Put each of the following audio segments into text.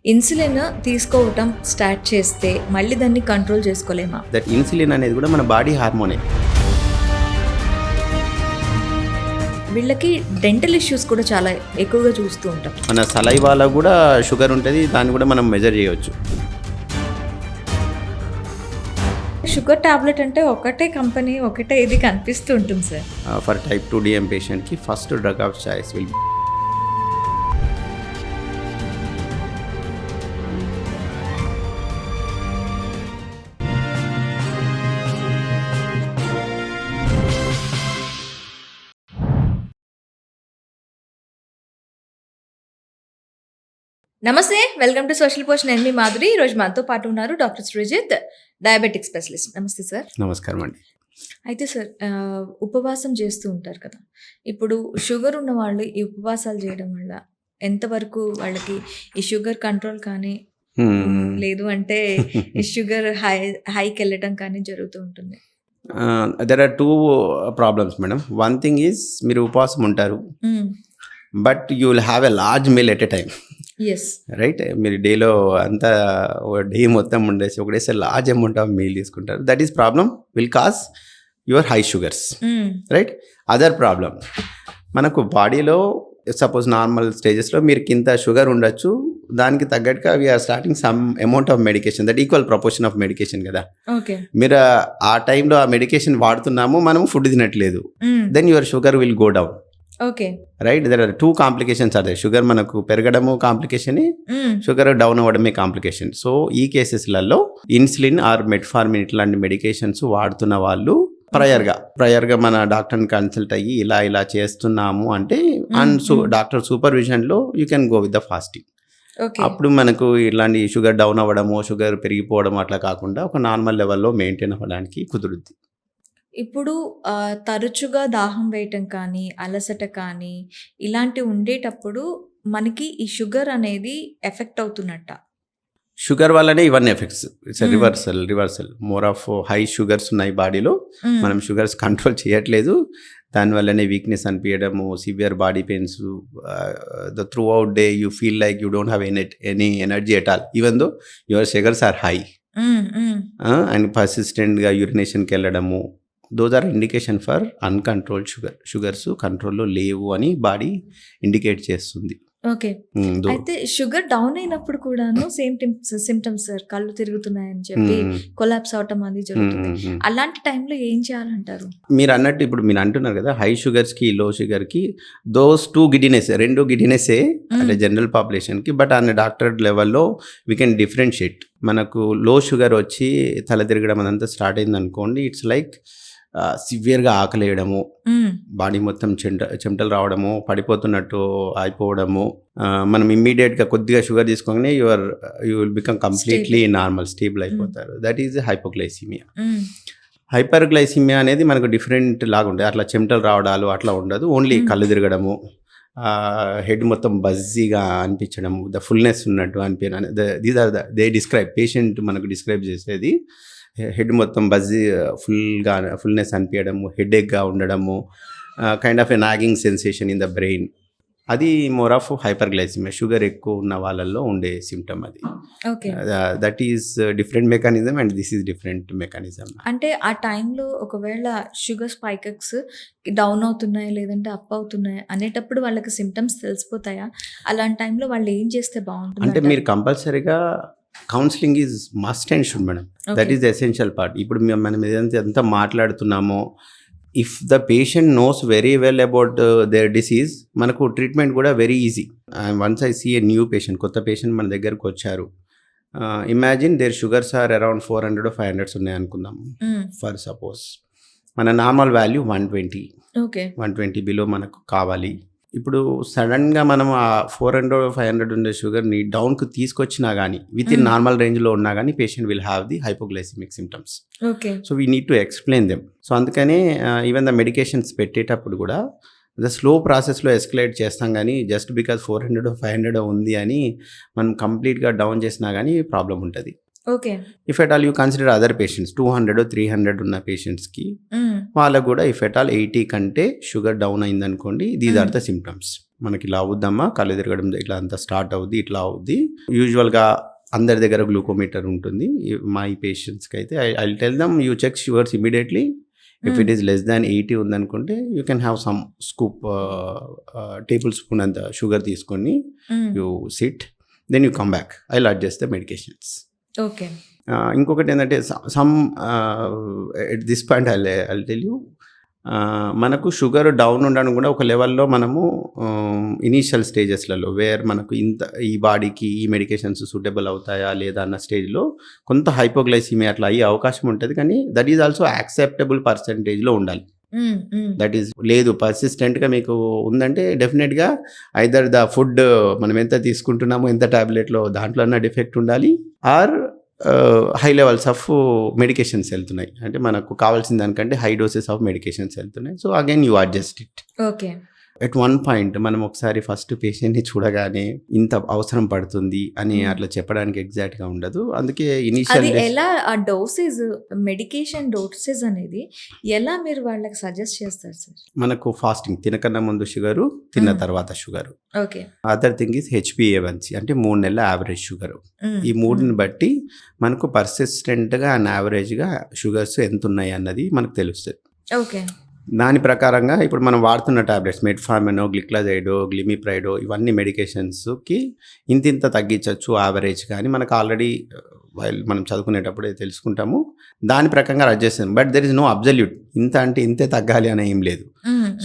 Insulin తీసుకోవటం start చేస్తే మళ్ళీ దాన్ని కంట్రోల్ చేసుకోలేమా? దట్ ఇన్సులిన్ అనేది కూడా మన బాడీ హార్మోనే. వీళ్ళకి డెంటల్ ఇష్యూస్ కూడా చాలా ఎక్కువగా చూస్తూ ఉంటాం. మన సలైవాలో కూడా షుగర్ ఉంటుంది, దాన్ని కూడా మనం మెజర్ చేయవచ్చు. షుగర్ టాబ్లెట్ అంటే ఒకటే కంపెనీ ఒకటే ఇది కనిపిస్తూ ఉంటుంది సార్. ఫర్ టైప్ 2 DM పేషెంట్కి first drug of choice will నమస్తే, వెల్కమ్ టు సోషల్ పోస్ట్. నేను మీ మాధురి. ఈరోజు మనతో పాటు ఉన్నారు డాక్టర్ సృజిత్, డయాబెటిక్ స్పెషలిస్ట్. నమస్తే సార్. నమస్కారం అండి. అయితే సార్, ఉపవాసం చేస్తూ ఉంటారు కదా, ఇప్పుడు షుగర్ ఉన్న వాళ్ళు ఈ ఉపవాసాలు చేయడం వల్ల ఎంతవరకు వాళ్ళకి ఈ షుగర్ కంట్రోల్ కానీ లేదు అంటే ఈ షుగర్ హైకి వెళ్ళటం కానీ జరుగుతూ ఉంటుంది? There are 2 problems madam. One thing is మీరు ఉపవాసం ఉంటారు, but you will have a large meal at a time. Yes, right. మీరు డేలో అంతా డే మొత్తం ఉండేసి ఒకటేసారి లార్జ్ అమౌంట్ ఆఫ్ మీల్ తీసుకుంటారు. That is problem, will cause your high sugars. Right. Other problem, మనకు బాడీలో సపోజ్ నార్మల్ స్టేజెస్లో మీరు కింద షుగర్ ఉండొచ్చు, దానికి తగ్గట్టుగా we are starting some amount of medication, that equal proportion of medication కదా. మీరు ఆ టైంలో ఆ మెడికేషన్ వాడుతున్నాము, మనము ఫుడ్ తినట్లేదు, then your sugar will go down. Okay, right. There are 2 complications are they. Sugar మనకు పెరగడము కాంప్లికేషన్, షుగర్ డౌన్ అవ్వడమే కాంప్లికేషన్. సో ఈ కేసెస్లలో ఇన్సులిన్ ఆర్ మెట్ఫార్మిన్ ఇట్లాంటి మెడికేషన్స్ వాడుతున్న వాళ్ళు ప్రయర్గా మన డాక్టర్ని కన్సల్ట్ అయ్యి ఇలా చేస్తున్నాము అంటే డాక్టర్ సూపర్విజన్లో you can go with the fasting. అప్పుడు మనకు ఇలాంటి షుగర్ డౌన్ అవ్వడము, షుగర్ పెరిగిపోవడం అట్లా కాకుండా ఒక నార్మల్ లెవెల్లో మెయింటైన్ అవ్వడానికి కుదురుద్ది. ఇప్పుడు తరచుగా దాహం వేయటం కానీ, అలసట కానీ ఇలాంటివి ఉండేటప్పుడు మనకి ఈ షుగర్ అనేది ఎఫెక్ట్ అవుతున్నట్ట? షుగర్ వల్లనే ఇవన్నీ effects. It's reversal more of high sugars ఉన్నాయి బాడీలో, మనం షుగర్స్ కంట్రోల్ చేయట్లేదు, దానివల్లనే వీక్నెస్ అనిపించడము, severe body pains, the throughout day you feel like you don't have any energy at all even though your sugars are high, and పర్సిస్టెంట్గా యూరినేషన్కి వెళ్ళడము. Those are indication for uncontrolled sugars కంట్రోల్లో లేవు అని body indicate చేస్తుంది. Okay. అయితే sugar down అయినప్పుడు కూడాను సేమ్ సిమ్టమ్స్ సార్, కళ్ళు తిరుగుతున్నాయని చెప్పి కొలాప్స్ అవటం అది జరుగుతుంది. అలాంటి టైంలో ఏం చేయాలంటారు? మీరు అన్నట్టు ఇప్పుడు మీరు అంటున్నారు కదా, హై షుగర్స్కి లో షుగర్కి దోస్ 2 గిడినెస్, 2 గిడినెస్సే అంటే జనరల్ పాపులేషన్కి. బట్ అన్న డాక్టర్ లెవెల్లో వీ కెన్ డిఫరెన్షియేట్. మనకు లో షుగర్ వచ్చి తల తిరగడం అదంతా స్టార్ట్ అయింది అనుకోండి, ఇట్స్ లైక్ సివియర్గా ఆకలి వేయడము, బాడీ మొత్తం చెమటలు రావడము, పడిపోతున్నట్టు అయిపోవడము. మనం ఇమ్మీడియట్గా కొద్దిగా షుగర్ తీసుకోగానే you will become completely normal, stable అయిపోతారు. That is hypoglycaemia. హైపర్గ్లైసిమియా అనేది మనకు డిఫరెంట్ లాగా ఉంటుంది. అట్లా చెమటలు రావడాలు అట్లా ఉండదు, ఓన్లీ కళ్ళు తిరగడము, హెడ్ మొత్తం బజ్జీగా అనిపించడము, ద ఫుల్నెస్ ఉన్నట్టు అనిపించడం. These are they describe, patient మనకు డిస్క్రైబ్ చేసేది హెడ్ మొత్తం బజ్జీ ఫుల్నెస్ అనిపించడము, హెడేక్గా ఉండడము, kind of a nagging sensation in the brain. అది మోర్ ఆఫ్ హైపర్గ్లైసిమియా, షుగర్ ఎక్కువ ఉన్న వాళ్ళల్లో ఉండే సిమ్టమ్ అది. That is different mechanism and this is different mechanism. అంటే ఆ టైంలో ఒకవేళ షుగర్ స్పైక్స్ డౌన్ అవుతున్నాయా లేదంటే అప్ అవుతున్నాయా అనేటప్పుడు వాళ్ళకి సిమ్టమ్స్ తెలిసిపోతాయా? అలాంటి టైంలో వాళ్ళు ఏం చేస్తే బాగుంటుంది అంటే మీరు కంపల్సరీగా counselling is must and should madam. That is the essential part. ఇప్పుడు మనం ఏదైతే ఎంత మాట్లాడుతున్నామో, if the patient knows very well about their disease, మనకు ట్రీట్మెంట్ కూడా very easy. Once I see a new patient, కొత్త పేషెంట్ మన దగ్గరకు వచ్చారు, imagine their sugars are around 400 or 500 ఉన్నాయి అనుకుందాం ఫర్ సపోజ్. మన నార్మల్ వాల్యూ 120, 120 బిలో మనకు కావాలి. ఇప్పుడు సడన్గా మనం ఆ 400 or 500 ఉండే షుగర్ని డౌన్కి తీసుకొచ్చినా కానీ, విత్ ఇన్ నార్మల్ రేంజ్లో ఉన్నా కానీ patient will have the hypoglycaemic symptoms. So we need to explain them. So అందుకనే ఈవెన్ ద మెడికేషన్స్ పెట్టేటప్పుడు కూడా ద స్లో ప్రాసెస్లో ఎస్కలేట్ చేస్తాం, కానీ జస్ట్ బికాజ్ 400 or 500 ఉంది అని మనం కంప్లీట్గా డౌన్ చేసినా కానీ ప్రాబ్లం ఉంటుంది. Okay. If at all you consider other patients 200 300 ఉన్న పేషెంట్స్కి వాళ్ళకు కూడా ఇఫ్ ఎట్ ఆల్ 80 కంటే షుగర్ డౌన్ అయిందనుకోండి, దీస్ ఆర్ ద సిమ్టమ్స్. మనకి ఇలా అవుద్దమ్మా, కళ్ళు తిరగడం ఇట్లా అంతా స్టార్ట్ అవుద్ది, ఇట్లా అవుద్ది. యూజువల్గా అందరి దగ్గర గ్లూకోమీటర్ ఉంటుంది. మా ఈ పేషెంట్స్కి అయితే I tell them you check sugars immediately. If it is less than 80 ఉందనుకుంటే you can have some scoop tablespoon అంత షుగర్ తీసుకొని you sit, then you come back, I will adjust the medications. Okay. ఇంకొకటి ఏంటంటే some at this point I tell you, మనకు sugar down ఉండడం కూడా ఒక లెవెల్లో మనము ఇనీషియల్ స్టేజెస్లలో వేర్ మనకు ఈ బాడీకి ఈ మెడికేషన్స్ సూటబుల్ అవుతాయా లేదా అన్న స్టేజ్లో కొంత హైపోగ్లైసిమియా అట్లా అయ్యే అవకాశం ఉంటుంది. కానీ దట్ ఈజ్ ఆల్సో యాక్సెప్టబుల్ పర్సంటేజ్లో ఉండాలి. దట్ ఈస్ లేదు పర్సిస్టెంట్గా మీకు ఉందంటే డెఫినెట్గా ఐదర్ ద ఫుడ్ మనం ఎంత తీసుకుంటున్నామో ఎంత ట్యాబ్లెట్లో దాంట్లో అన్న డిఫెక్ట్ ఉండాలి, or high levels of medications వెళ్తున్నాయి, అంటే మనకు కావాల్సిన దానికంటే హై డోసెస్ ఆఫ్ మెడికేషన్స్ వెళ్తున్నాయి. So again you adjust it. Okay. At one point మనం ఒకసారి ఫస్ట్ పేషెంట్ని చూడగానే ఇంత అవసరం పడుతుంది అని అట్లా చెప్పడానికి ఎగ్జాక్ట్గా ఉండదు. అందుకే ఇనిషియల్ ఎలా ఆ డోసేజ్, మెడికేషన్ డోసేజ్ అనేది ఎలా మీరు వాళ్ళకి సజెస్ట్ చేస్తారు సార్? మనకు ఫాస్టింగ్ తినకన్నా ముందు షుగరు, తిన్న తర్వాత sugar. Okay. Other thing is HbA1c అంటే 3 నెలల యావరేజ్ షుగరు. ఈ 3ని బట్టి మనకు పర్సిస్టెంట్గా అండ్ యావరేజ్గా షుగర్స్ ఎంత ఉన్నాయి అన్నది మనకు తెలుస్తుంది. ఓకే. దాని ప్రకారంగా ఇప్పుడు మనం వాడుతున్న టాబ్లెట్స్ మెట్ఫార్మినో, గ్లిక్లజైడో, గ్లిమిప్రైడో ఇవన్నీ మెడికేషన్స్కి ఇంత తగ్గించవచ్చు యావరేజ్. కానీ మనకు ఆల్రెడీ మనం చదువుకునేటప్పుడే తెలుసుకుంటాము, దాని ప్రకారంగా అడ్జస్ట్ చేస్తాం. But there is no absolute ఇంత అంటే ఇంతే తగ్గాలి అనే ఏం లేదు.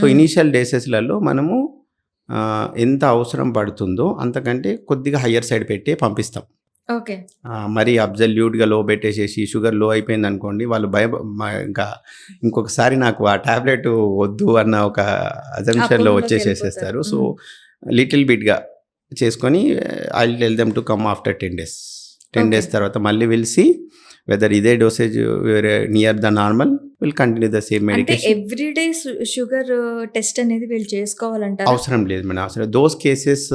సో ఇనీషియల్ డేసెస్లలో మనము ఎంత అవసరం పడుతుందో అంతకంటే కొద్దిగా హయ్యర్ సైడ్ పెట్టి పంపిస్తాం. ఓకే. మరి అబ్జల్యూట్గా లో పెట్టేసేసి షుగర్ లో అయిపోయింది అనుకోండి, వాళ్ళు ఇంకా ఇంకొకసారి నాకు ఆ టాబ్లెట్ వద్దు అన్న ఒక అజంప్షన్లో వచ్చేసేసేస్తారు. సో లిటిల్ బిట్గా చేసుకొని I will tell them to come after 10 days. 10 days తర్వాత మళ్ళీ విల్ సీ వెదర్ ఇదే dosage near the normal, will continue the same medication. Everyday sugar test అనేది వీళ్ళు చేసుకోవాలంటారు? అవసరం లేదు మేడం, అవసరం. దోస్ కేసెస్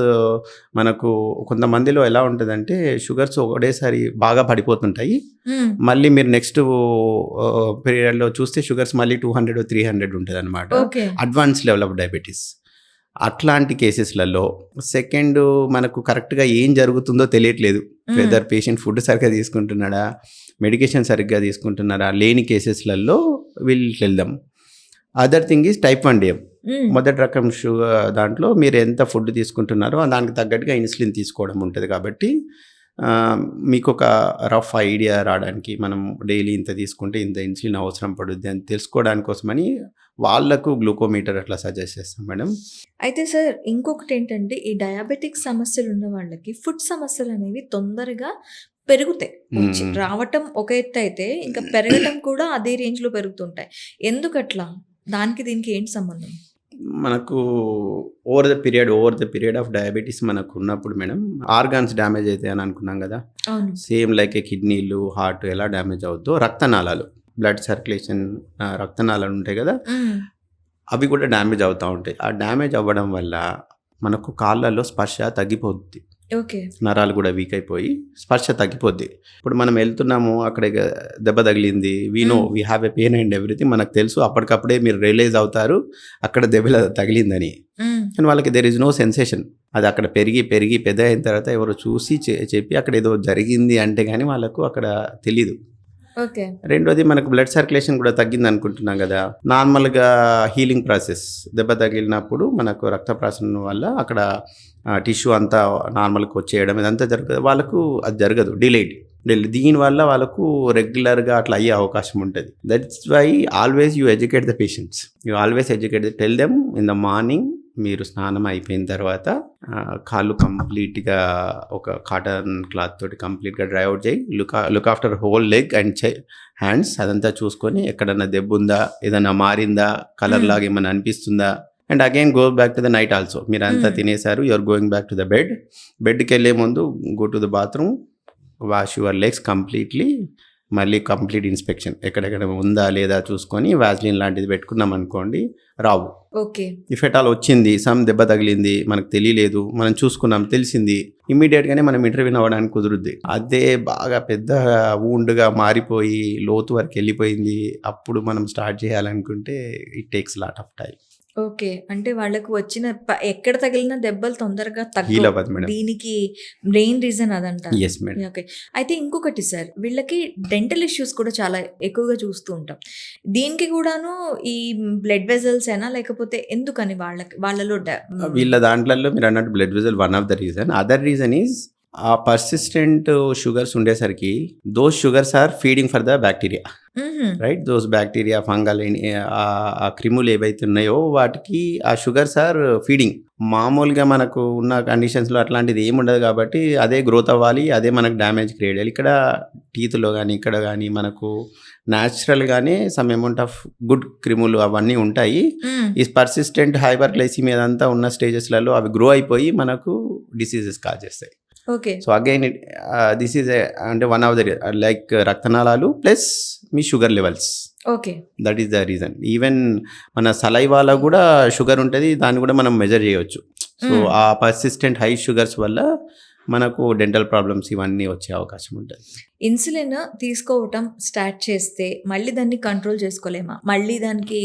మనకు కొంతమందిలో ఎలా ఉంటుందంటే షుగర్స్ ఒకటేసారి బాగా పడిపోతుంటాయి, మళ్ళీ మీరు నెక్స్ట్ పీరియడ్లో చూస్తే షుగర్స్ మళ్ళీ 200 300 ఉంటుంది అనమాట, అడ్వాన్స్ లెవెల్ ఆఫ్ డయాబెటీస్. అట్లాంటి కేసెస్లలో సెకండ్ మనకు కరెక్ట్గా ఏం జరుగుతుందో తెలియట్లేదు, వెదర్ పేషెంట్ ఫుడ్ సరిగ్గా తీసుకుంటున్నాడా, మెడికేషన్ సరిగ్గా తీసుకుంటున్నారా, లేని కేసెస్లలో will tell them. Other thing is type 1 DM. మొదటి రకం షుగర్ దాంట్లో మీరు ఎంత ఫుడ్ తీసుకుంటున్నారో దానికి తగ్గట్టుగా ఇన్సులిన్ తీసుకోవడం ఉంటుంది. కాబట్టి మీకు ఒక రఫ్ ఐడియా రావడానికి మనం డైలీ ఇంత తీసుకుంటే ఇంత ఇన్సులిన్ అవసరం పడుద్ది అని తెలుసుకోవడానికి కోసమని వాళ్ళకు గ్లూకోమీటర్ అట్లా సజెస్ట్ చేస్తాం మేడం. అయితే సార్ ఇంకొకటి ఏంటంటే ఈ డయాబెటిక్ సమస్యలు ఉన్న వాళ్ళకి ఫుడ్ సమస్యలు అనేవి తొందరగా పెరుగుతాయి. రావటం ఒక ఎత్తు అయితే ఇంకా పెరగటం కూడా అదే రేంజ్లో పెరుగుతుంటాయి. ఎందుకట్లా? దానికి దీనికి ఏంటి సంబంధం? మనకు over the period of diabetes మనకు ఉన్నప్పుడు మేడం ఆర్గాన్స్ డ్యామేజ్ అవుతాయి అని అనుకున్నాం కదా, సేమ్ లైక్ కిడ్నీలు, హార్ట్ ఎలా డ్యామేజ్ అవుతుందో రక్తనాళాలు, బ్లడ్ సర్క్యులేషన్, రక్తనాళాలు ఉంటాయి కదా, అవి కూడా డ్యామేజ్ అవుతూ ఉంటాయి. ఆ డ్యామేజ్ అవ్వడం వల్ల మనకు కాళ్ళల్లో స్పర్శ తగ్గిపోద్ది, నరాలు కూడా వీక్ అయిపోయి స్పర్శ తగ్గిపోద్ది. ఇప్పుడు మనం వెళ్తున్నాము, అక్కడ దెబ్బ తగిలింది, we have a pain and everything, మనకు తెలుసు, అప్పటికప్పుడే మీరు రియలైజ్ అవుతారు అక్కడ దెబ్బ తగిలిందని. కానీ వాళ్ళకి దెర్ ఇస్ నో సెన్సేషన్. అది అక్కడ పెరిగి పెద్ద అయిన తర్వాత ఎవరో చూసి చెప్పి అక్కడ ఏదో జరిగింది అంటే కానీ వాళ్ళకు అక్కడ తెలీదు. రెండోది మనకు బ్లడ్ సర్క్యులేషన్ కూడా తగ్గింది అనుకుంటున్నాం కదా, నార్మల్గా హీలింగ్ ప్రాసెస్, దెబ్బ తగిలినప్పుడు మనకు రక్త ప్రసరణ వల్ల అక్కడ టిష్యూ అంతా నార్మల్కి వచ్చేయడం ఇదంతా జరుగుతుంది. వాళ్ళకు అది జరగదు, డిలేడ్. దీనివల్ల వాళ్ళకు రెగ్యులర్గా అట్లా అయ్యే అవకాశం ఉంటుంది. That's why always you educate the patients, you always educate tell them in the morning మీరు స్నానం అయిపోయిన తర్వాత కాళ్ళు కంప్లీట్గా ఒక కాటన్ క్లాత్ తోటి కంప్లీట్గా డ్రై అవుట్ చేయి, look after whole leg and hands, అదంతా చూసుకొని ఎక్కడన్నా దెబ్బ ఉందా, ఏదన్నా మారిందా, కలర్ లాగా ఏమైనా అనిపిస్తుందా, and again go back to the night also. మీరు అంతా తినేసారు, you're going back to the బెడ్కి వెళ్ళే ముందు go to the bathroom, wash your legs completely, మళ్ళీ కంప్లీట్ ఇన్స్పెక్షన్ ఎక్కడెక్కడ ఉందా లేదా చూసుకొని వ్యాజ్లిన్ లాంటిది పెట్టుకున్నాం అనుకోండి రావు. ఓకే. ఇఫ్ ఎట్ ఆల్ వచ్చింది, సమ్ దెబ్బ తగిలింది, మనకు తెలియలేదు, మనం చూసుకున్నాం తెలిసింది, ఇమ్మీడియట్గానే మనం ఇంటర్వ్యూ అవ్వడానికి కుదురుద్ది. అదే బాగా పెద్ద వూండ్గా మారిపోయి లోతు వరకు వెళ్ళిపోయింది, అప్పుడు మనం స్టార్ట్ చేయాలనుకుంటే it takes lot of time. Okay. అంటే వాళ్ళకు వచ్చిన ఎక్కడ తగిలిన దెబ్బలు తొందరగా హీల్ తగ్గవు. అవ్వదు మేడం. దీనికి మెయిన్ రీజన్ అదంటారు. Yes madam. ఓకే. అయితే ఇంకొకటి సార్, వీళ్ళకి డెంటల్ ఇష్యూస్ కూడా చాలా ఎక్కువగా చూస్తూ ఉంటాం. దీనికి కూడాను ఈ బ్లడ్ వెజల్స్ ఏనా, లేకపోతే ఎందుకని వాళ్ళలో వీళ్ళ దాంట్లలో మీరు అన్నట్టు blood vessel one of the reason. Other reason is ఆ పర్సిస్టెంట్ షుగర్స్ ఉండేసరికి those sugars are feeding for the bacteria, right? Those bacteria, fungal, ఆ క్రిములు ఏవైతే ఉన్నాయో వాటికి ఆ షుగర్స్ ఆర్ ఫీడింగ్. మామూలుగా మనకు ఉన్న కండిషన్స్లో అట్లాంటిది ఏముండదు కాబట్టి అదే గ్రోత్ అవ్వాలి, అదే మనకు డ్యామేజ్ క్రియేట్ చేయాలి. ఇక్కడ టీత్లో కానీ ఇక్కడ కానీ మనకు న్యాచురల్గానే సమ్ అమౌంట్ ఆఫ్ గుడ్ క్రిములు అవన్నీ ఉంటాయి. ఈ పర్సిస్టెంట్ హైపర్ గ్లైసిమియా అదంతా ఉన్న స్టేజెస్లలో అవి గ్రో అయిపోయి మనకు డిసీజెస్ కాజ్ చేస్తాయి. Okay. So again this is అంటే వన్ ఆఫ్ ద లైక్ రక్తనాళాలు plus me sugar levels, okay. That is the reason. Even మన సలైవాలో కూడా షుగర్ ఉంటుంది, దాన్ని కూడా మనం మెజర్ చేయవచ్చు. సో ఆ పర్సిస్టెంట్ హై షుగర్స్ వల్ల మనకు డెంటల్ ప్రాబ్లమ్స్ ఇవన్నీ వచ్చే అవకాశం ఉంటుంది. ఇన్సులిన్ తీసుకోవటం స్టార్ట్ చేస్తే మళ్ళీ దాన్ని కంట్రోల్ చేసుకోలేమా? మళ్ళీ దానికి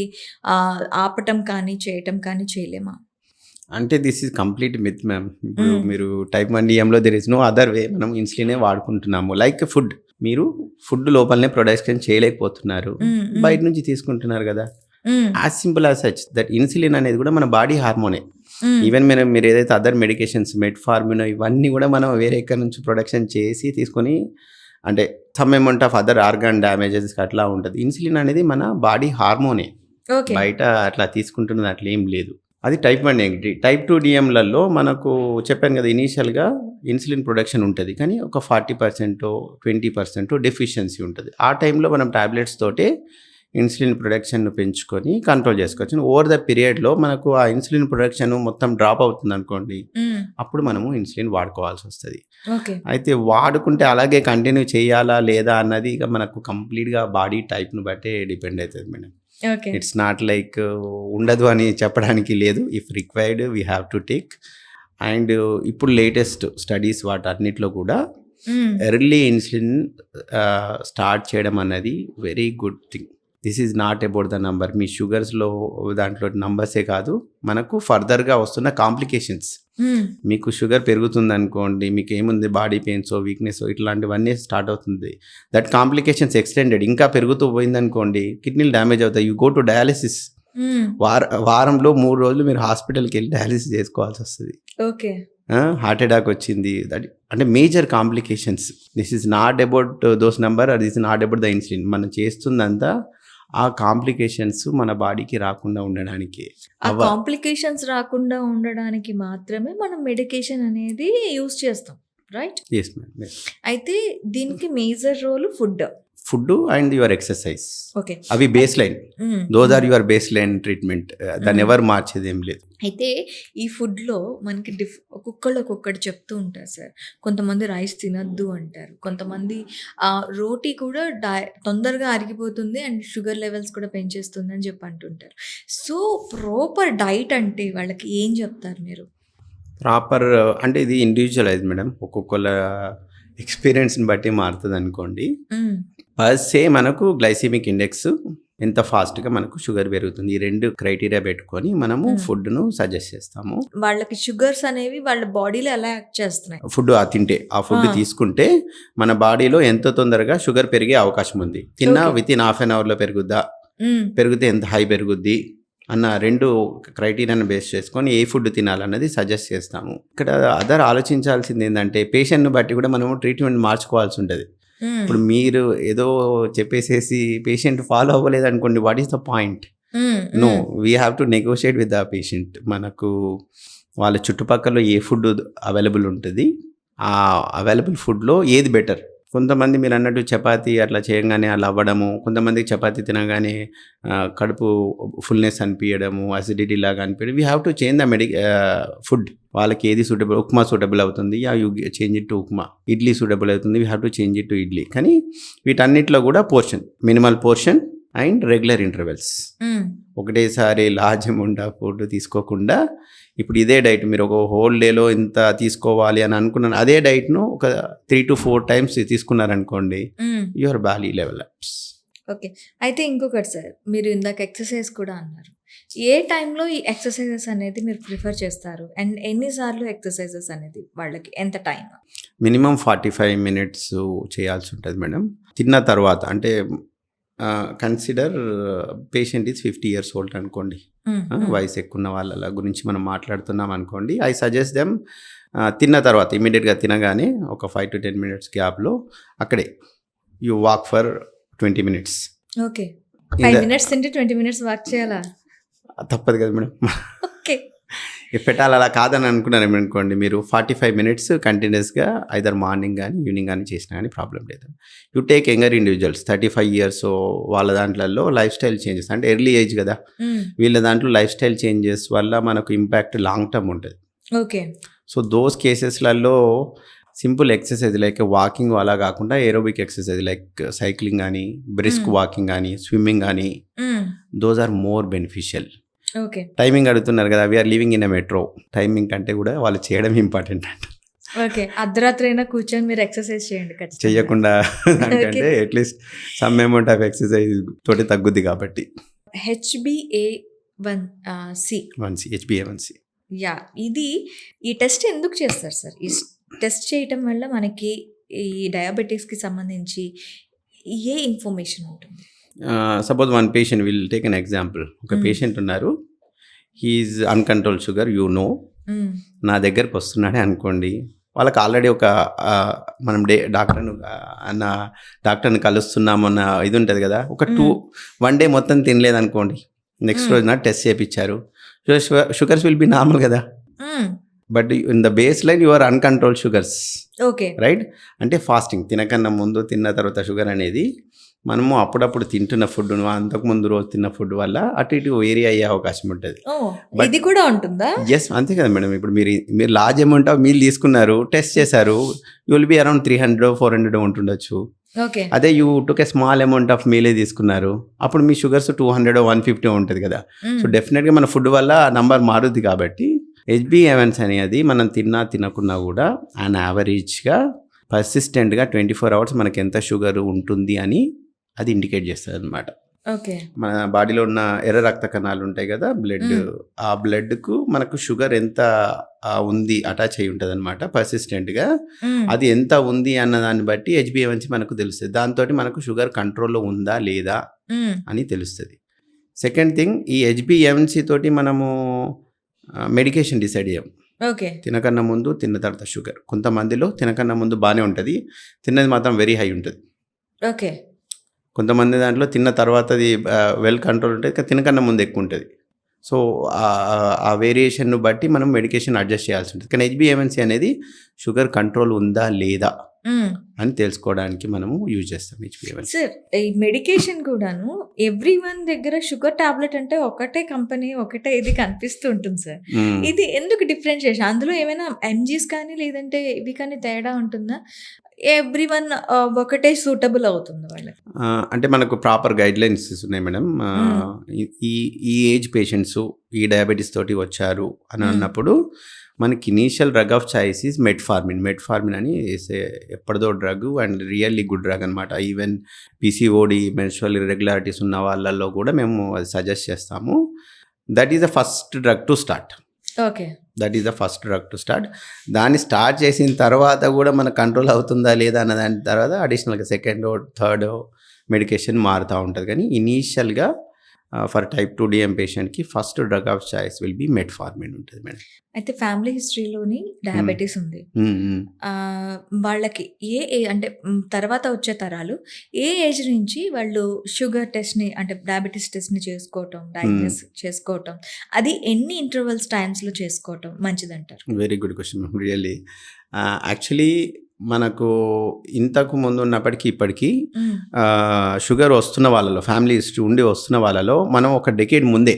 ఆపటం కానీ చేయటం కానీ చేయలేమా? అంటే this is complete myth ma'am. ఇప్పుడు మీరు టైప్ 1 డిఎంలో there is no other way. మనం ఇన్సులినే వాడుకుంటున్నాము. లైక్ ఫుడ్, మీరు ఫుడ్ లోపలనే ప్రొడక్షన్ చేయలేకపోతున్నారు, బయట నుంచి తీసుకుంటున్నారు కదా. As simple as such that insulin అనేది కూడా మన బాడీ హార్మోనే. ఈవెన్ మీరు ఏదైతే అదర్ మెడికేషన్స్ మెట్ఫార్మిన్ ఇవన్నీ కూడా మనం వేరే ఎక్కడి నుంచి ప్రొడక్షన్ చేసి తీసుకొని, అంటే some amount of other organ damages అట్లా ఉంటుంది. ఇన్సులిన్ అనేది మన బాడీ హార్మోనే, బయట అట్లా తీసుకుంటున్నది అట్లా ఏం లేదు. అది టైప్ 1 యాంగ్జైటీ. టైప్ 2 డిఎంలలో మనకు చెప్పాను కదా, ఇనీషియల్గా ఇన్సులిన్ ప్రొడక్షన్ ఉంటుంది, కానీ ఒక 40% 20% డెఫిషియన్సీ ఉంటుంది. ఆ టైంలో మనం టాబ్లెట్స్ తోటే ఇన్సులిన్ ప్రొడక్షన్ పెంచుకొని కంట్రోల్ చేసుకోవచ్చు. ఓవర్ ద పీరియడ్లో మనకు ఆ ఇన్సులిన్ ప్రొడక్షన్ మొత్తం డ్రాప్ అవుతుంది అనుకోండి, అప్పుడు మనము ఇన్సులిన్ వాడుకోవాల్సి వస్తుంది. అయితే వాడుకుంటే అలాగే కంటిన్యూ చేయాలా లేదా అన్నది ఇక మనకు కంప్లీట్గా బాడీ టైప్ను బట్టే డిపెండ్ అవుతుంది మేడం. ఇట్స్ నాట్ లైక్ ఉండదు అని చెప్పడానికి లేదు. If required we have to take. And ఇప్పుడు లేటెస్ట్ స్టడీస్ వాటన్నిటిలో కూడా ఎర్లీ ఇన్సులిన్ స్టార్ట్ చేయడం అన్నది very good thing. This is not about the number. మీ షుగర్స్లో దాంట్లో నంబర్సే కాదు, మనకు ఫర్దర్గా వస్తున్న కాంప్లికేషన్స్. మీకు షుగర్ పెరుగుతుంది అనుకోండి, మీకు ఏముంది బాడీ పెయిన్స్, వీక్నెస్ ఇట్లాంటివన్నీ స్టార్ట్ అవుతుంది. దట్ కాంప్లికేషన్స్ ఎక్స్టెండెడ్ ఇంకా పెరుగుతూ పోయింది అనుకోండి, కిడ్నీలు డ్యామేజ్ అవుతాయి. You go to dialysis. వారంలో 3 రోజులు మీరు హాస్పిటల్కి వెళ్ళి డయాలిసిస్ చేసుకోవాల్సి వస్తుంది. ఓకే. హార్ట్ అటాక్ వచ్చింది, దట్ అంటే major complications. This is not about those number, or this is not about the insulin. మనం చేస్తుందంతా ఆ కాంప్లికేషన్స్ మన బాడీకి రాకుండా ఉండడానికి. ఆ కాంప్లికేషన్స్ రాకుండా ఉండడానికి మాత్రమే మనం మెడికేషన్ అనేది యూజ్ చేస్తాం, రైట్? Yes madam. అయితే దీనికి major role food and your exercise. Okay. అవి baseline, those are your baseline treatment. దాన్ని ఎవరు మార్చేది ఏం లేదు. అయితే ఈ ఫుడ్లో మనకి ఒక్కొక్కటి చెప్తూ ఉంటారు సార్. కొంతమంది రైస్ తినద్దు అంటారు, కొంతమంది రోటీ కూడా తొందరగా అరిగిపోతుంది అండ్ షుగర్ లెవెల్స్ కూడా పెంచేస్తుంది అని చెప్పి అంటుంటారు. సో ప్రాపర్ డైట్ అంటే వాళ్ళకి ఏం చెప్తారు మీరు? ప్రాపర్ అంటే ఇది ఇండివిజువలైజ్ మేడం, ఒక్కొక్కళ్ళ ఎక్స్పీరియన్స్ని బట్టి మారుతుంది అనుకోండి. పర్ సే మనకు గ్లైసిమిక్ ఇండెక్స్ ఎంత ఫాస్ట్గా మనకు షుగర్ పెరుగుతుంది, ఈ 2 క్రైటీరియా పెట్టుకొని మనము ఫుడ్ను సజెస్ట్ చేస్తాము. వాళ్ళకి షుగర్స్ అనేవి వాళ్ళ బాడీలో ఎలా యాక్ట్ చేస్తున్నాయి? ఫుడ్ తింటే, ఆ ఫుడ్ తీసుకుంటే మన బాడీలో ఎంత తొందరగా షుగర్ పెరిగే అవకాశం ఉంది. తిన్నా వితిన్ హాఫ్ అన్ అవర్లో పెరుగుద్దా, పెరిగితే ఎంత హై పెరుగుద్ది అన్న 2 క్రైటీరియాను బేస్ చేసుకొని ఏ ఫుడ్ తినాలన్నది సజెస్ట్ చేస్తాము. ఇక్కడ అదర్ ఆలోచించాల్సింది ఏంటంటే పేషెంట్ని బట్టి కూడా మనము ట్రీట్మెంట్ మార్చుకోవాల్సి ఉంటుంది. ఇప్పుడు మీరు ఏదో చెప్పేసేసి పేషెంట్ ఫాలో అవ్వలేదు అనుకోండి, what is the point? No, we have to negotiate with the patient. మనకు వాళ్ళ చుట్టుపక్కల ఏ ఫుడ్ అవైలబుల్ ఉంటుంది, ఆ అవైలబుల్ ఫుడ్లో ఏది బెటర్, కొంతమంది మీరు అన్నట్టు చపాతీ అట్లా చేయంగానే అలా అవ్వడము, కొంతమందికి చపాతీ తినగానే కడుపు ఫుల్నెస్ అనిపించడము, అసిడిటీ లాగా అనిపించడం. We have to change the food. వాళ్ళకి ఏది సూటబుల్, ఉప్మా సూటబుల్ అవుతుంది, you change it to upma. Idli suitable అవుతుంది, we have to change it to idli. కానీ వీటన్నిటిలో కూడా portion, minimal portion and regular intervals. ఒకటేసారి లార్జ్ అమౌంట్ ఆఫ్ ఫుడ్ తీసుకోకుండా, ఇప్పుడు ఇదే డైట్ మీరు ఒక హోల్ డేలో ఇంత తీసుకోవాలి అని అనుకున్నాను, అదే డైట్ను ఒక 3 to 4 times తీసుకున్నారనుకోండి, your body level ups. Okay. అయితే ఇంకొకటి సార్, మీరు ఇందాక ఎక్సర్సైజ్ కూడా అన్నారు. ఏ టైంలో ఈ ఎక్సర్సైజెస్ అనేది మీరు ప్రిఫర్ చేస్తారు? అండ్ ఎన్నిసార్లు ఎక్సర్సైజెస్ అనేది వాళ్ళకి ఎంత టైం? మినిమం 45 minutes చేయాల్సి ఉంటుంది మేడం. తిన్న తర్వాత అంటే consider patient is 50 years old అనుకోండి, వయసు ఎక్కువ ఉన్న వాళ్ళ గురించి మనం మాట్లాడుతున్నాం అనుకోండి. ఐ సజెస్ట్ దెమ్ తిన్న తర్వాత ఇమీడియట్గా తినగానే ఒక 5 to 10 minutes గ్యాప్లో అక్కడే you walk for 20 minutes. Okay. 5 minutes తింటే 20 minutes వాక్ చేయాలా? తప్పదు కదా మేడం. ఓకే. పెట్టాలి అలా కాదని అనుకున్నాను అనుకోండి, మీరు 45 minutes కంటిన్యూస్గా ఐదర్ మార్నింగ్ కానీ ఈవినింగ్ కానీ చేసినా కానీ ప్రాబ్లం లేదు. You take younger individuals 35 years వాళ్ళ దాంట్లో లైఫ్ స్టైల్ చేంజెస్, అంటే ఎర్లీ ఏజ్ కదా, వీళ్ళ దాంట్లో లైఫ్ స్టైల్ చేంజెస్ వల్ల మనకు ఇంపాక్ట్ లాంగ్ టర్మ్ ఉంటుంది. ఓకే. సో దోస్ కేసెస్లలో సింపుల్ ఎక్సర్సైజ్ లైక్ వాకింగ్ అలా కాకుండా ఏరోబిక్ ఎక్సర్సైజ్ లైక్ సైక్లింగ్ కానీ, బ్రిస్క్ వాకింగ్ కానీ, స్విమ్మింగ్ కానీ, those are more beneficial. Okay. Timing అడుగుతున్నారు కదా, we're living in a metro. Timing కంటే కూడా వాళ్ళు చేయడం ఇంపార్టెంట్ అంట. ఓకే. అర్ధరాత్రి అయినా కూర్చొని మీరు ఎక్సర్సైజ్ చేయండి ఖచ్చితంగా. చేయకుండా దానికంటే at least some amount of exercise తోటి తగ్గుద్ది కాబట్టి. HbA1c. HbA1c. యా, ఇది ఈ టెస్ట్ ఎందుకు చేస్తారు సార్? ఈ టెస్ట్ చేయటం వల్ల మనకి ఈ డయాబెటీస్కి సంబంధించి ఏ ఇన్ఫర్మేషన్ ఉంటుంది? Suppose one patient, will take an example. ఒక పేషెంట్ ఉన్నారు, he is uncontrol sugar, you know, నా దగ్గరకు వస్తున్నాడే అనుకోండి, వాళ్ళకి ఆల్రెడీ ఒక మనం డాక్టర్ని కలుస్తున్నామన్న ఇది ఉంటుంది కదా, ఒక 1 day మొత్తం తినలేదు అనుకోండి, నెక్స్ట్ రోజు నా టెస్ట్ చేయించారు, షుగర్స్ విల్ బి నార్మల్ కదా, but in the base line your uncontrol sugars. Okay. Right. అంటే ఫాస్టింగ్ తినకన్నా ముందు, తిన్న తర్వాత షుగర్ అనేది మనము అప్పుడప్పుడు తింటున్న ఫుడ్, అంతకుముందు రోజు తిన్న ఫుడ్ వల్ల అటు ఇటు వేరీ అయ్యే అవకాశం ఉంటుంది. ఇది కూడా ఉంటుందా? ఎస్, అంతే కదా మేడం. ఇప్పుడు మీరు లార్జ్ అమౌంట్ ఆఫ్ మీల్ తీసుకున్నారు, టెస్ట్ చేశారు, యూ విల్ బి అరౌండ్ 300-400 ఉంటుండొచ్చు. ఓకే. అదే you took a small amount of మీలే తీసుకున్నారు, అప్పుడు మీ షుగర్స్ 200-150 ఉంటుంది కదా. సో డెఫినెట్గా మన ఫుడ్ వల్ల ఆ నంబర్ మారుద్ది. కాబట్టి HbA1c అనేది మనం తినకున్నా కూడా ఆన్ యావరేజ్గా పర్సిస్టెంట్గా 24 hours మనకి ఎంత షుగర్ ఉంటుంది అని అది ఇండికేట్ చేస్తుంది అనమాట. ఓకే. మన బాడీలో ఉన్న ఎర్ర రక్త కణాలు ఉంటాయి కదా, బ్లడ్, ఆ బ్లడ్కు మనకు షుగర్ ఎంత ఉంది అటాచ్ అయి ఉంటుంది అనమాట పర్సిస్టెంట్గా. అది ఎంత ఉంది అన్న దాన్ని బట్టి HbA1c మనకు తెలుస్తుంది. దాంతో మనకు షుగర్ కంట్రోల్లో ఉందా లేదా అని తెలుస్తుంది. సెకండ్ థింగ్, ఈ HbA1c తోటి మనము మెడికేషన్ డిసైడ్ చేయం. ఓకే. తినకన్నా ముందు, తిన్న తర్వాత షుగర్. కొంతమందిలో తినకన్నా ముందు బాగానే ఉంటుంది, తిన్నది మాత్రం వెరీ హై ఉంటుంది. ఓకే. కొంతమంది దాంట్లో తిన్న తర్వాత అది వెల్ కంట్రోల్ ఉంటుంది, తినకన్నా ముందు ఎక్కువ ఉంటుంది. సో ఆ వేరియేషన్ను బట్టి మనం మెడికేషన్ అడ్జస్ట్ చేయాల్సి ఉంటుంది. కానీ HbA1c అనేది షుగర్ కంట్రోల్ ఉందా లేదా అని తెలుసుకోవడానికి మనము యూజ్ చేస్తాం HbA1c. సార్, ఈ మెడికేషన్ కూడాను ఎవ్రీ వన్ దగ్గర షుగర్ టాబ్లెట్ అంటే ఒకటే కంపెనీ, ఒకటే ఇది కనిపిస్తూ ఉంటుంది సార్. ఇది ఎందుకు డిఫరెన్షియేషన్? అందులో ఏమైనా ఎంజీస్ కానీ లేదంటే ఇవి కానీ తేడా ఉంటుందా? ఎవ్రీ వన్ ఒకటే సూటబుల్ అవుతుంది వాళ్ళకి? అంటే మనకు ప్రాపర్ గైడ్ లైన్స్ ఉన్నాయి మేడం. ఈ ఏజ్ పేషెంట్స్ ఈ డయాబెటీస్ తోటి వచ్చారు అని అన్నప్పుడు మనకి initial drug of choice is metformin అని ఎప్పటిదో drug and really good drug అనమాట. ఈవెన్ PCOD, మెన్స్ట్రువల్ ఇర్రెగ్యులారిటీస్ ఉన్న వాళ్ళల్లో కూడా మేము అది సజెస్ట్ చేస్తాము. That is the first drug to start. Okay. దాన్ని స్టార్ట్ చేసిన తర్వాత కూడా మన కంట్రోల్ అవుతుందా లేదా అన్న దాని తర్వాత అడిషనల్గా సెకండ్, థర్డ్ మెడికేషన్ మారుతూ ఉంటుంది. కానీ ఇనీషియల్గా ఫర్ టైప్ 2 DM పేషెంట్కి first drug of choice will be metformin ఉంటుంది మేడం. అయితే ఫ్యామిలీ హిస్టరీలోని డయాబెటీస్ ఉంది, వాళ్ళకి అంటే తర్వాత వచ్చే తరాలు ఏ ఏజ్ నుంచి వాళ్ళు షుగర్ టెస్ట్ని, అంటే డయాబెటీస్ టెస్ట్ని చేసుకోవటం, డయాగ్నోస్ చేసుకోవటం, అది ఎన్ని ఇంటర్వల్స్ టైమ్స్లో చేసుకోవటం మంచిదంటారు? Very good question really. Actually మనకు ఇంతకు ముందు ఉన్నప్పటికీ ఇప్పటికీ హ్మ్. షుగర్ వస్తున్న వాళ్ళలో ఫ్యామిలీస్ ఉండి వస్తున్న వాళ్ళలో మనం ఒక డెకేడ్ ముందే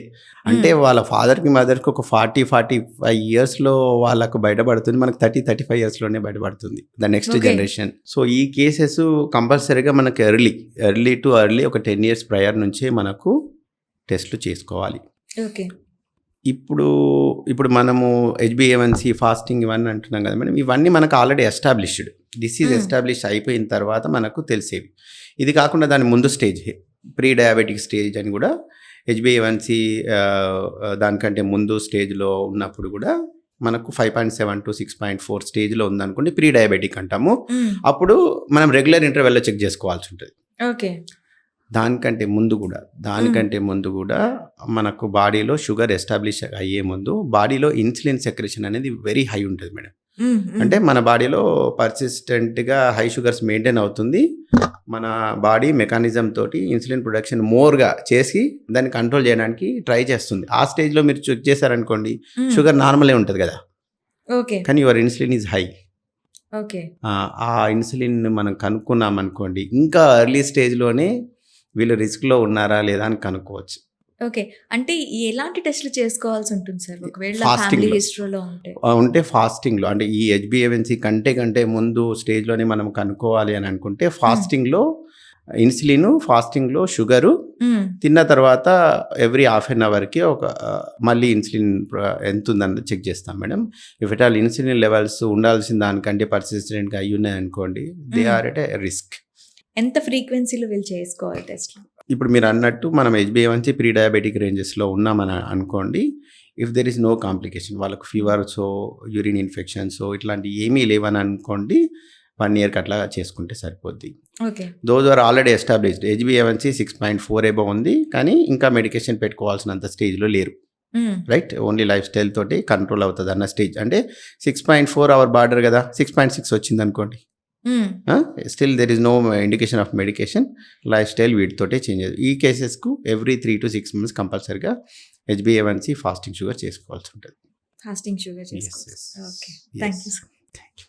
అంటే వాళ్ళ ఫాదర్కి మదర్కి ఒక 40-45 ఇయర్స్లో వాళ్ళకు బయటపడుతుంది, మనకు 30-35 ఇయర్స్లోనే బయటపడుతుంది the next Okay. Generation. So ఈ కేసెస్ కంపల్సరీగా మనకు ఎర్లీ టు ఎర్లీ ఒక 10 ఇయర్స్ ప్రయర్ నుంచే మనకు టెస్ట్లు చేసుకోవాలి. ఓకే. ఇప్పుడు మనము HbA1c ఫాస్టింగ్ ఇవన్నీ అంటున్నాం కదా మేడం, ఇవన్నీ మనకు ఆల్రెడీ ఎస్టాబ్లిష్డ్, డిసీజ్ ఎస్టాబ్లిష్ అయిపోయిన తర్వాత మనకు తెలిసేవి. ఇది కాకుండా దాని ముందు స్టేజ్ ప్రీ డయాబెటిక్ స్టేజ్ అని కూడా HbA1c దానికంటే ముందు స్టేజ్లో ఉన్నప్పుడు కూడా మనకు 5.7 to 6.4 స్టేజ్లో ఉందనుకోండి ప్రీ డయాబెటిక్ అంటాము. అప్పుడు మనం రెగ్యులర్ ఇంటర్వెల్లో చెక్ చేసుకోవాల్సి ఉంటుంది. ఓకే. దానికంటే ముందు కూడా మనకు బాడీలో షుగర్ ఎస్టాబ్లిష్ అయ్యే ముందు బాడీలో ఇన్సులిన్ సెక్రెషన్ అనేది వెరీ హై ఉంటుంది మేడం. అంటే మన బాడీలో పర్సిస్టెంట్గా హై షుగర్స్ మెయింటైన్ అవుతుంది. మన బాడీ మెకానిజం తోటి ఇన్సులిన్ ప్రొడక్షన్ మోర్గా చేసి దాన్ని కంట్రోల్ చేయడానికి ట్రై చేస్తుంది. ఆ స్టేజ్లో మీరు చెక్ చేశారనుకోండి షుగర్ నార్మలే ఉంటుంది కదా, ఓకే. కానీ your insulin is high. Okay. ఆ ఇన్సులిన్ మనం కనుక్కున్నాం అనుకోండి, ఇంకా ఎర్లీ స్టేజ్లోనే వీళ్ళు రిస్క్లో ఉన్నారా లేదా అని కనుక్కోవచ్చు. ఓకే. అంటే ఎలాంటి టెస్టులు చేసుకోవాల్సి ఉంటుంది సార్ ఒకవేళ Fasting ఫ్యామిలీ లో. హిస్టరీలో ఉంటే? ఉంటే ఫాస్టింగ్లో అంటే ఈ HbA1c కంటే ముందు స్టేజ్లోనే మనం కనుక్కోవాలి అని అనుకుంటే ఫాస్టింగ్లో ఇన్సులిన్, ఫాస్టింగ్లో షుగరు, తిన్న తర్వాత ఎవ్రీ హాఫ్ అన్ అవర్కి ఒక మళ్ళీ ఇన్సులిన్ ఎంత ఉందన్నది చెక్ చేస్తాం madam. If it all insulin levels ఉండాల్సిన దానికంటే పర్సిస్టెంట్గా అయ్యి ఉన్నాయి అనుకోండి, they are at a risk. ఎంత ఫ్రీక్వెన్సీలో వీళ్ళు చేసుకోవాలి టెస్ట్లు? ఇప్పుడు మీరు అన్నట్టు మనం HbA1c ప్రీ డయాబెటిక్ రేంజెస్లో ఉన్నామని అనుకోండి, if there is no complication, వాళ్ళకు ఫీవర్సో యూరిన్ ఇన్ఫెక్షన్సో ఇట్లాంటి ఏమీ లేవని అనుకోండి, 1 ఇయర్కి అట్లా చేసుకుంటే సరిపోద్ది. Okay. Those are already established. HbA1c 6.4 above ఉంది, కానీ ఇంకా మెడికేషన్ పెట్టుకోవాల్సినంత స్టేజ్లో లేరు. రైట్, ఓన్లీ లైఫ్ స్టైల్ తోటి కంట్రోల్ అవుతుంది అన్న స్టేజ్. అంటే 6.4 అవర్ బార్డర్ కదా, 6.6 వచ్చింది అనుకోండి, still there is no indication of medication, lifestyle వీటితోటే చేంజ్ అయ్యేది. ఈ కేసెస్కు ఎవ్రీ 3 to 6 months కంపల్సరీగా HbA1c ఫాస్టింగ్ షుగర్ చేసుకోవాల్సి ఉంటుంది. ఫాస్టింగ్ షుగర్ చేసుకోవాలి. Okay. Thank you sir. Thank you.